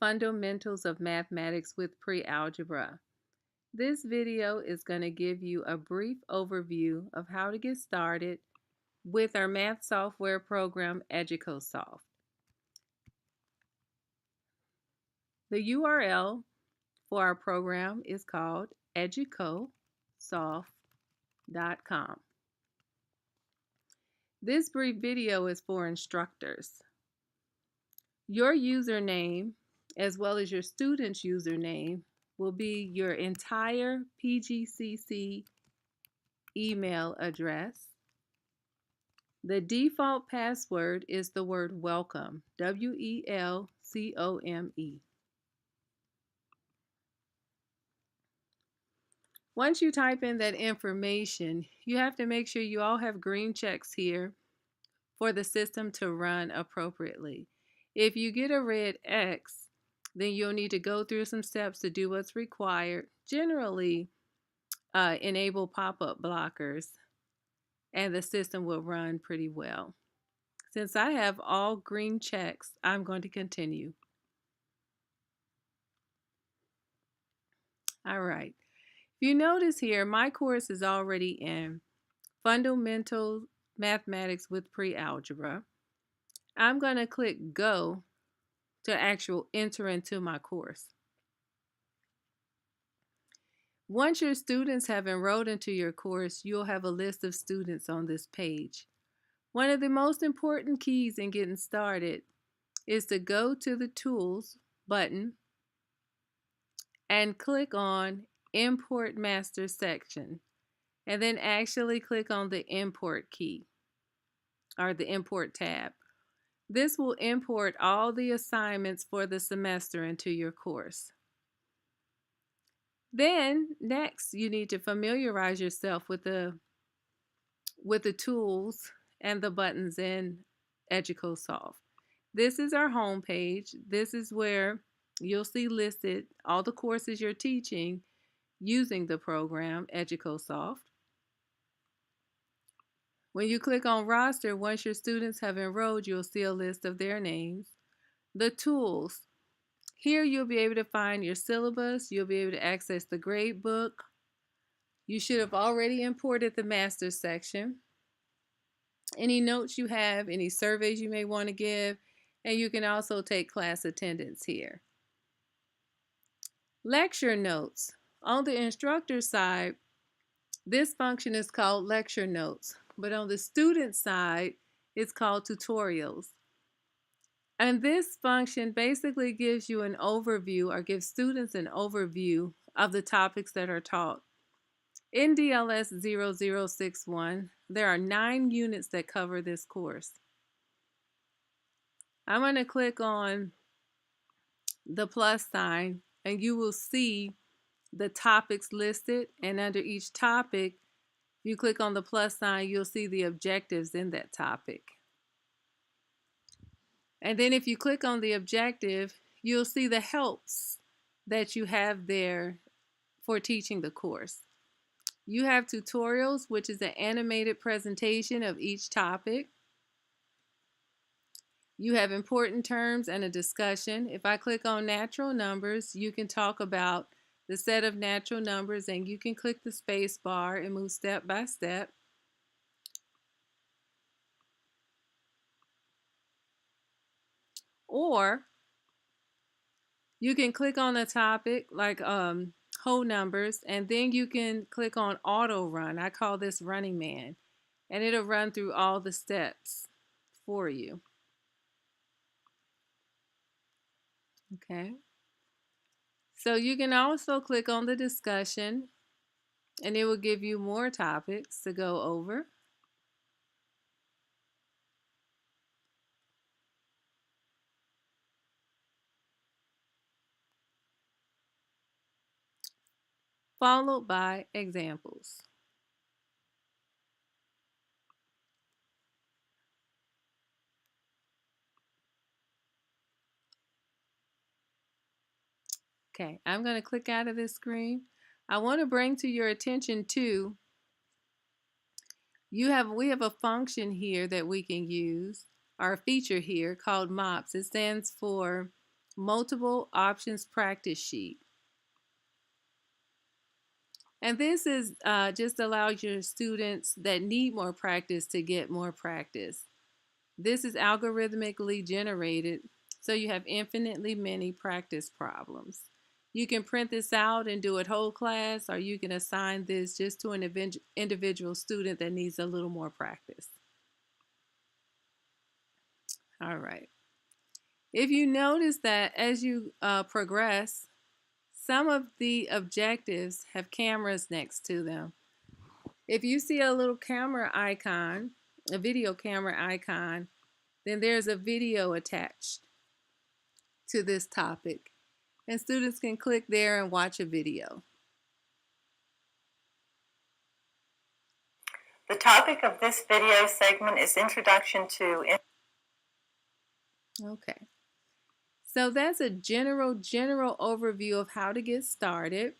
Fundamentals of Mathematics with Pre-Algebra. This video is going to give you a brief overview of how to get started with our math software program, Educosoft. The URL for our program is called Educosoft.com. This brief video is for instructors. Your username, as well as your student's username, will be your entire PGCC email address. The default password is the word welcome, W-E-L-C-O-M-E. Once you type in that information, you have to make sure you all have green checks here for the system to run appropriately. If you get a red X, then you'll need to go through some steps to do what's required. Generally, enable pop-up blockers, and the system will run pretty well. Since I have all green checks, I'm going to continue. All right. If you notice here, my course is already in Fundamental Mathematics with Pre-Algebra. I'm going to click Go to actually enter into my course. Once your students have enrolled into your course, you'll have a list of students on this page. One of the most important keys in getting started is to go to the Tools button and click on Import Master section, and then actually click on the Import key or the Import tab. This will import all the assignments for the semester into your course. Then next, you need to familiarize yourself with the tools and the buttons in Educosoft. This is our home page. This is where you'll see listed all the courses you're teaching using the program Educosoft. When you click on roster, once your students have enrolled, you'll see a list of their names. The tools. Here you'll be able to find your syllabus. You'll be able to access the grade book. You should have already imported the master section. Any notes you have, any surveys you may want to give, and you can also take class attendance here. Lecture notes. On the instructor side, this function is called lecture notes, but on the student side, it's called tutorials. And this function basically gives you an overview, or gives students an overview of the topics that are taught. In DLS 0061, there are 9 units that cover this course. I'm going to click on the plus sign, and you will see the topics listed, and under each topic, if you click on the plus sign, you'll see the objectives in that topic. And then if you click on the objective, you'll see the helps that you have there for teaching the course. You have tutorials, which is an animated presentation of each topic. You have important terms and a discussion. If I click on natural numbers, you can talk about the set of natural numbers, and you can click the space bar and move step by step. Or you can click on a topic like whole numbers, and then you can click on auto run. I call this Running Man, and it'll run through all the steps for you. Okay. So you can also click on the discussion, and it will give you more topics to go over. Followed by examples. Okay, I'm going to click out of this screen. I want to bring to your attention too, we have a function here that we can use, our feature here called MOPS. It stands for multiple options practice sheet. And this is just allows your students that need more practice to get more practice. This is algorithmically generated, so you have infinitely many practice problems. You can print this out and do it whole class, or you can assign this just to an individual student that needs a little more practice. All right. If you notice that as you progress, some of the objectives have cameras next to them. If you see a little camera icon, a video camera icon, then there's a video attached to this topic. And students can click there and watch a video. The topic of this video segment is Introduction to... Okay. So that's a general overview of how to get started.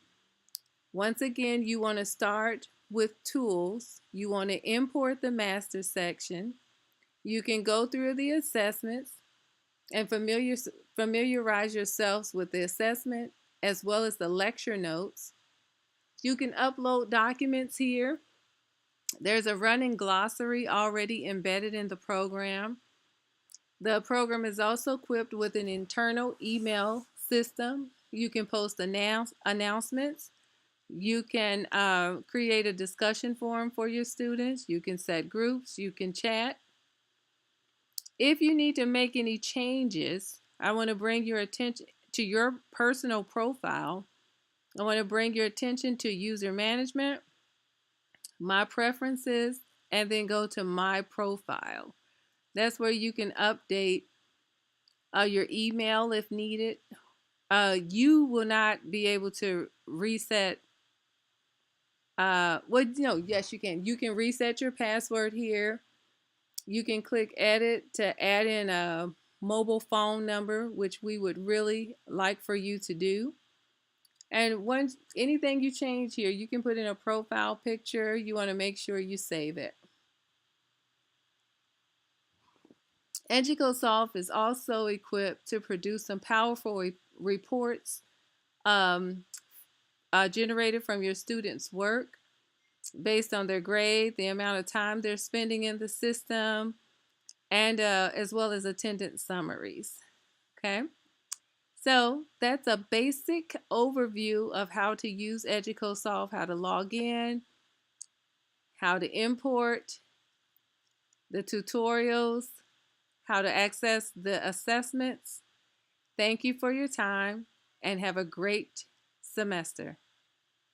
Once again, you want to start with tools. You want to import the master section. You can go through the assessments and familiarize yourselves with the assessment as well as the lecture notes. You can upload documents here. There's a running glossary already embedded in the program. The program is also equipped with an internal email system. You can post announcements. You can create a discussion forum for your students. You can set groups. You can chat. If you need to make any changes, I want to bring your attention to your personal profile. I want to bring your attention to user management, my preferences, and then go to my profile. That's where you can update your email if needed. You will not be able to reset. Yes, you can. You can reset your password here. You can click edit to add in a mobile phone number, which we would really like for you to do. And once anything you change here, you can put in a profile picture. You want to make sure you save it. Educosoft is also equipped to produce some powerful reports generated from your students' work based on their grade, the amount of time they're spending in the system, and as well as attendance summaries. Okay, so that's a basic overview of how to use Educosoft, how to log in, how to import, the tutorials, how to access the assessments. Thank you for your time and have a great semester.